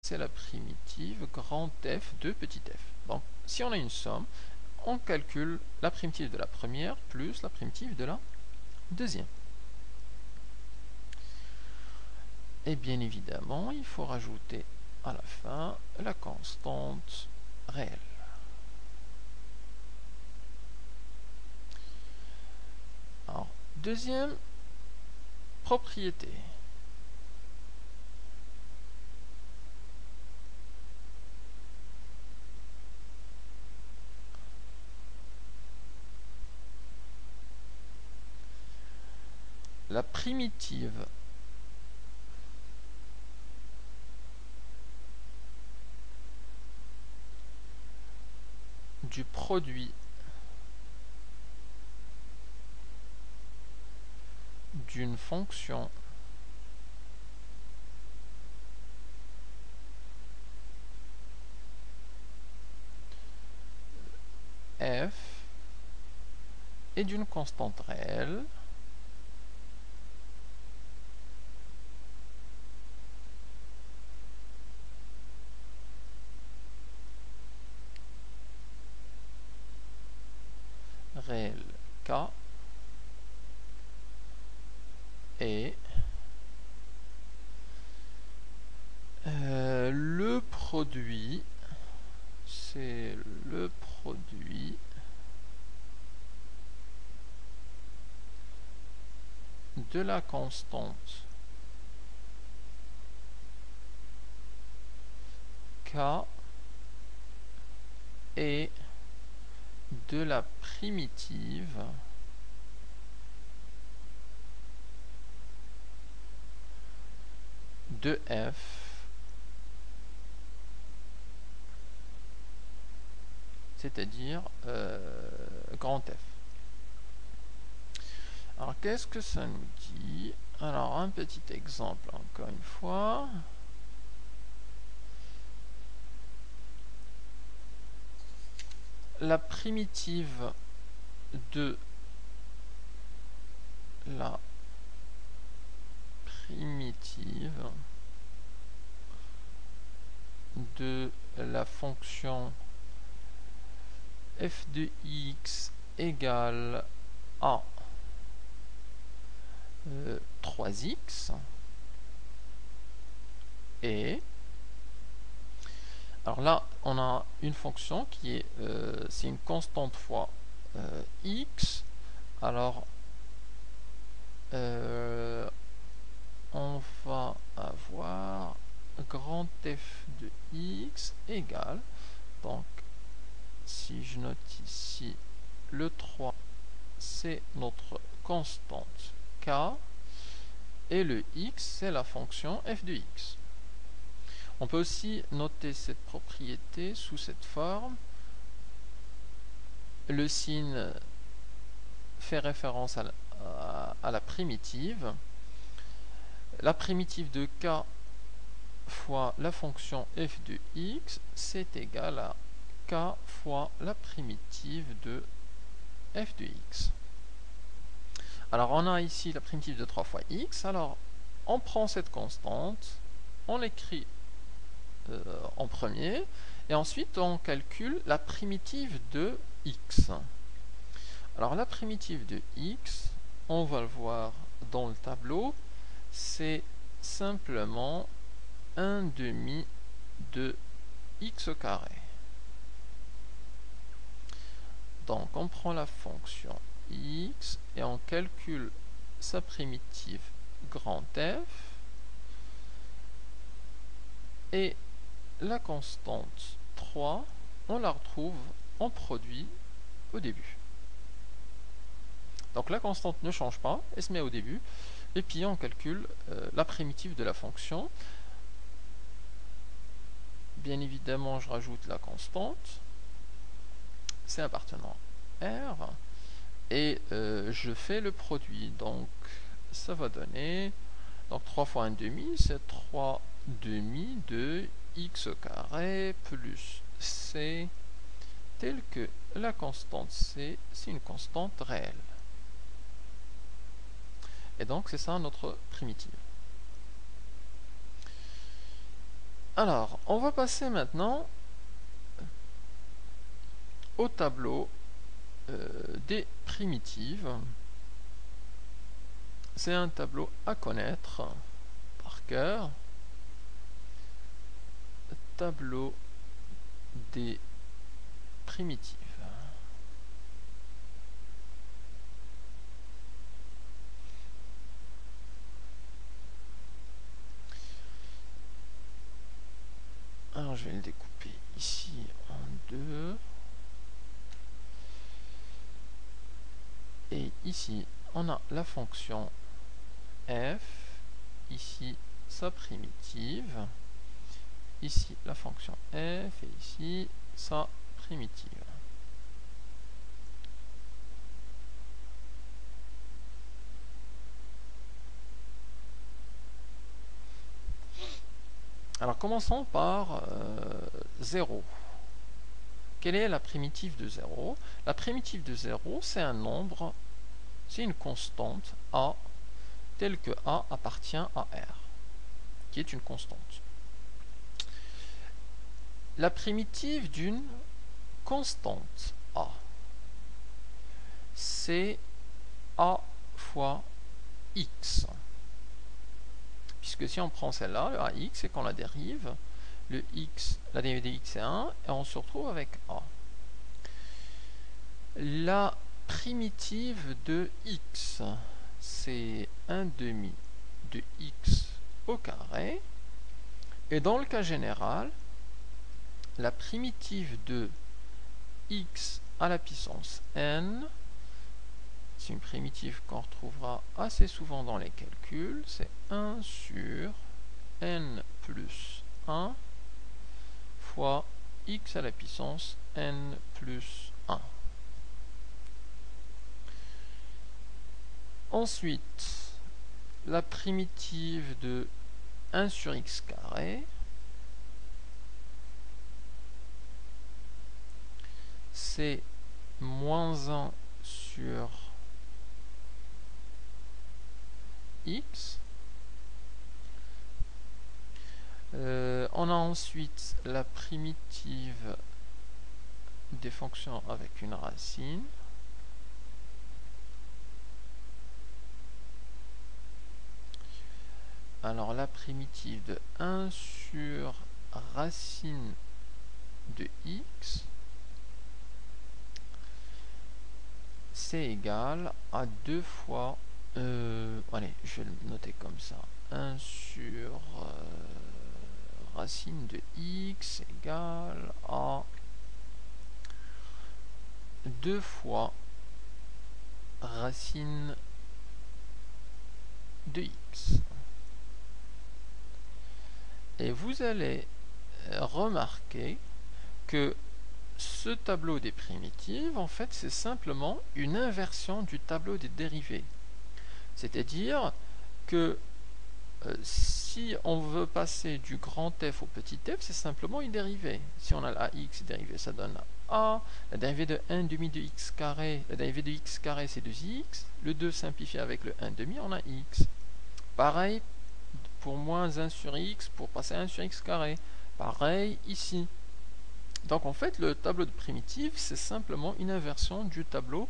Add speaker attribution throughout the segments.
Speaker 1: c'est la primitive grand F de petit f. Donc, si on a une somme, on calcule la primitive de la première plus la primitive de la deuxième. Et bien évidemment, il faut rajouter à la fin la constante réelle. Alors, deuxième propriété. La primitive du produit d'une fonction f et d'une constante réelle k et le produit, c'est le produit de la constante k et de la primitive de f, c'est-à-dire grand F. Alors, qu'est-ce que ça nous dit? Alors, un petit exemple, encore une fois. La primitive de la fonction f de x égale à 3x et alors là on a une fonction qui est c'est une constante fois x. Alors on va avoir grand F de x égale, donc si je note ici le 3 c'est notre constante k et le x c'est la fonction f de x. On peut aussi noter cette propriété sous cette forme. Le signe fait référence à la primitive. La primitive de k fois la fonction f de x, c'est égal à k fois la primitive de f de x. Alors on a ici la primitive de 3 fois x. Alors on prend cette constante, on l'écrit en premier, et ensuite on calcule la primitive de x. Alors la primitive de x, on va le voir dans le tableau, c'est simplement 1/2 de x carré. Donc on prend la fonction x et on calcule sa primitive grand F et la constante 3, on la retrouve en produit au début. Donc la constante ne change pas, elle se met au début, et puis on calcule la primitive de la fonction. Bien évidemment, je rajoute la constante, c'est appartenant R, et je fais le produit. Donc ça va donner, donc 3 fois 1/2, c'est 3/2 de x carré plus c, tel que la constante c, c'est une constante réelle. Et donc c'est ça notre primitive. Alors, on va passer maintenant au tableau des primitives. C'est un tableau à connaître par cœur. Tableau des primitives. Alors je vais le découper ici en deux. Et ici, on a la fonction f, ici sa primitive, ici la fonction f et ici sa primitive. Alors commençons par 0. Quelle est la primitive de 0? La primitive de 0, c'est un nombre, c'est une constante a, telle que a appartient à R, qui est une constante. La primitive d'une constante a, c'est a fois x. Puisque si on prend celle-là, le ax, et qu'on la dérive, le x, la dérivée de x est 1, et on se retrouve avec a. La primitive de x, c'est 1/2 de x au carré. Et dans le cas général, la primitive de x à la puissance n, c'est une primitive qu'on retrouvera assez souvent dans les calculs, c'est 1 sur n plus 1 fois x à la puissance n plus 1. Ensuite, la primitive de 1 sur x carré, c'est moins 1 sur x. On a ensuite la primitive des fonctions avec une racine. Alors la primitive de 1 sur racine de x, c'est égal à 2 fois, allez, je vais le noter comme ça, 1 sur racine de x égale à 2 fois racine de x. Et vous allez remarquer que ce tableau des primitives, en fait, c'est simplement une inversion du tableau des dérivées. C'est-à-dire que si on veut passer du grand f au petit f, c'est simplement une dérivée. Si on a la ax dérivée, ça donne a. La dérivée de 1/2 de x carré, la dérivée de x carré, c'est 2x. Le 2 simplifié avec le 1/2, on a x. Pareil pour moins 1 sur x, pour passer à 1 sur x carré. Pareil ici. Donc en fait, le tableau de primitives, c'est simplement une inversion du tableau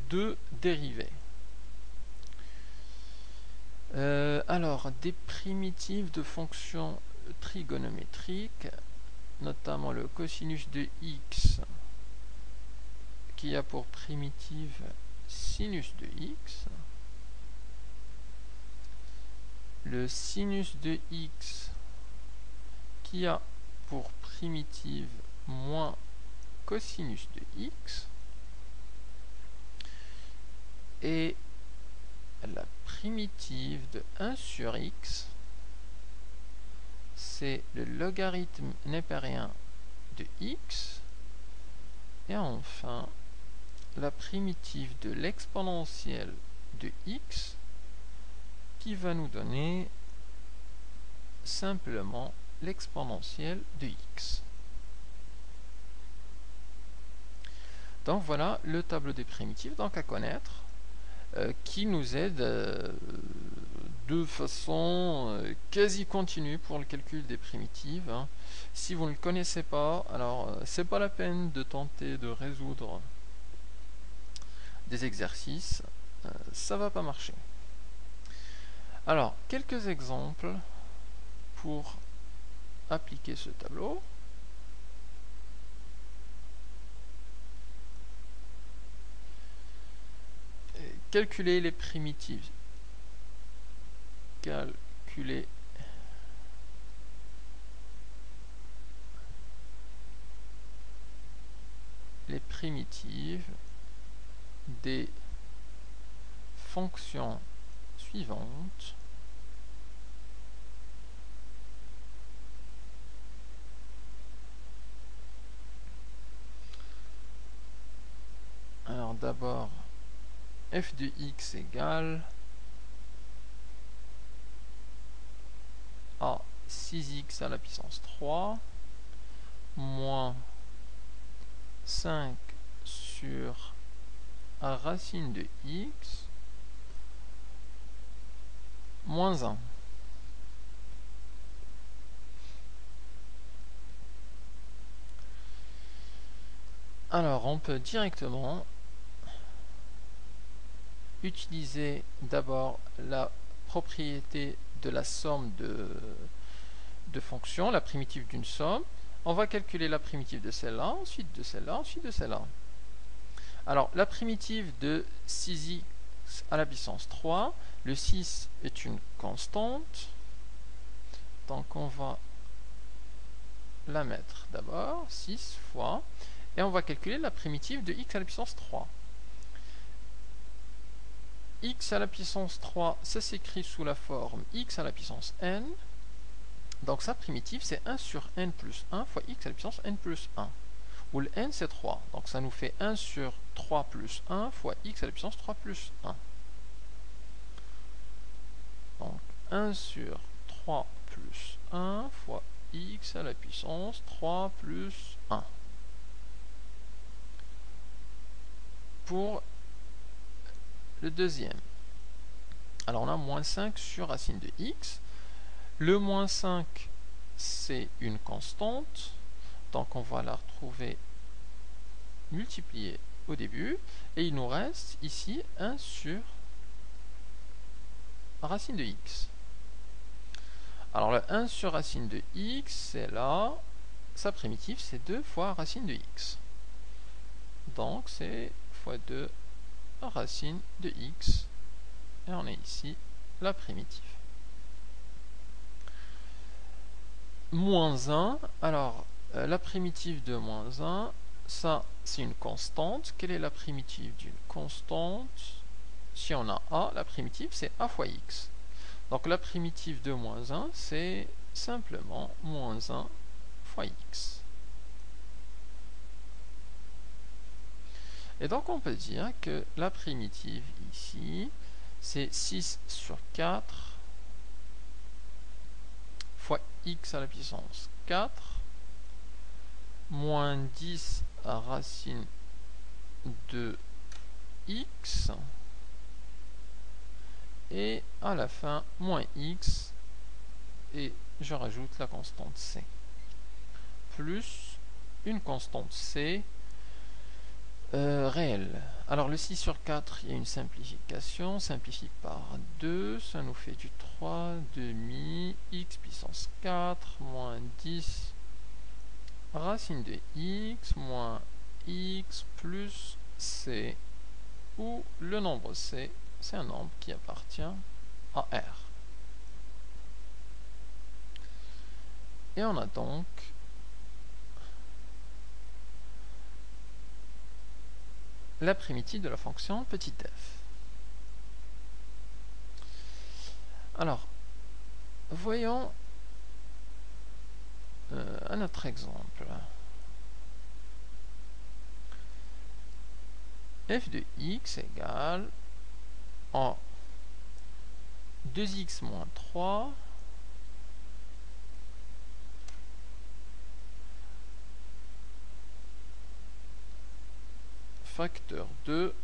Speaker 1: de dérivées. Alors, des primitives de fonctions trigonométriques, notamment le cosinus de x, qui a pour primitive sinus de x, le sinus de x, qui a pour primitive moins cosinus de x, et la primitive de 1 sur x, c'est le logarithme népérien de x, et enfin la primitive de l'exponentielle de x, qui va nous donner simplement l'exponentielle de x. Donc voilà le tableau des primitives donc à connaître, qui nous aide de façon quasi continue pour le calcul des primitives. Hein. Si vous ne le connaissez pas, alors c'est pas la peine de tenter de résoudre des exercices, ça va pas marcher. Alors, quelques exemples pour appliquer ce tableau. Calculer les primitives. Calculer les primitives des fonctions suivantes. Alors d'abord, f de x égale à 6x à la puissance 3 moins 5 sur racine de x moins 1. Alors on peut directement utiliser d'abord la propriété de la somme de fonctions, la primitive d'une somme. On va calculer la primitive de celle-là, ensuite de celle-là, ensuite de celle-là. Alors, la primitive de 6x à la puissance 3, le 6 est une constante, donc on va la mettre d'abord, 6 fois, et on va calculer la primitive de x à la puissance 3. X à la puissance 3, ça s'écrit sous la forme x à la puissance n, donc sa primitive c'est 1 sur n plus 1 fois x à la puissance n plus 1. Où le n c'est 3, donc ça nous fait 1 sur 3 plus 1 fois x à la puissance 3 plus 1. Donc 1 sur 3 plus 1 fois x à la puissance 3 plus 1. Pour le deuxième, alors on a moins 5 sur racine de x. Le moins 5 c'est une constante, donc on va la retrouver multipliée au début, et il nous reste ici 1 sur racine de x. Alors le 1 sur racine de x, c'est là, sa primitive c'est 2 fois racine de x. Donc c'est fois 2 racine de x, et on a ici la primitive. Moins 1, alors la primitive de moins 1, ça c'est une constante. Quelle est la primitive d'une constante? Si on a a, la primitive c'est a fois x. Donc la primitive de moins 1 c'est simplement moins 1 fois x. Et donc on peut dire que la primitive ici c'est 6 sur 4 fois x à la puissance 4 moins 10 à racine de x et à la fin moins x, et je rajoute la constante c plus une constante c réelle. Alors le 6 sur 4, il y a une simplification, simplifie par 2, ça nous fait du 3 demi x puissance 4 moins 10 racine de x moins x plus c, où le nombre c c'est un nombre qui appartient à R. Et on a donc la primitive de la fonction petit f. Alors, voyons un autre exemple. F de x égale en 2x moins 3 facteur 2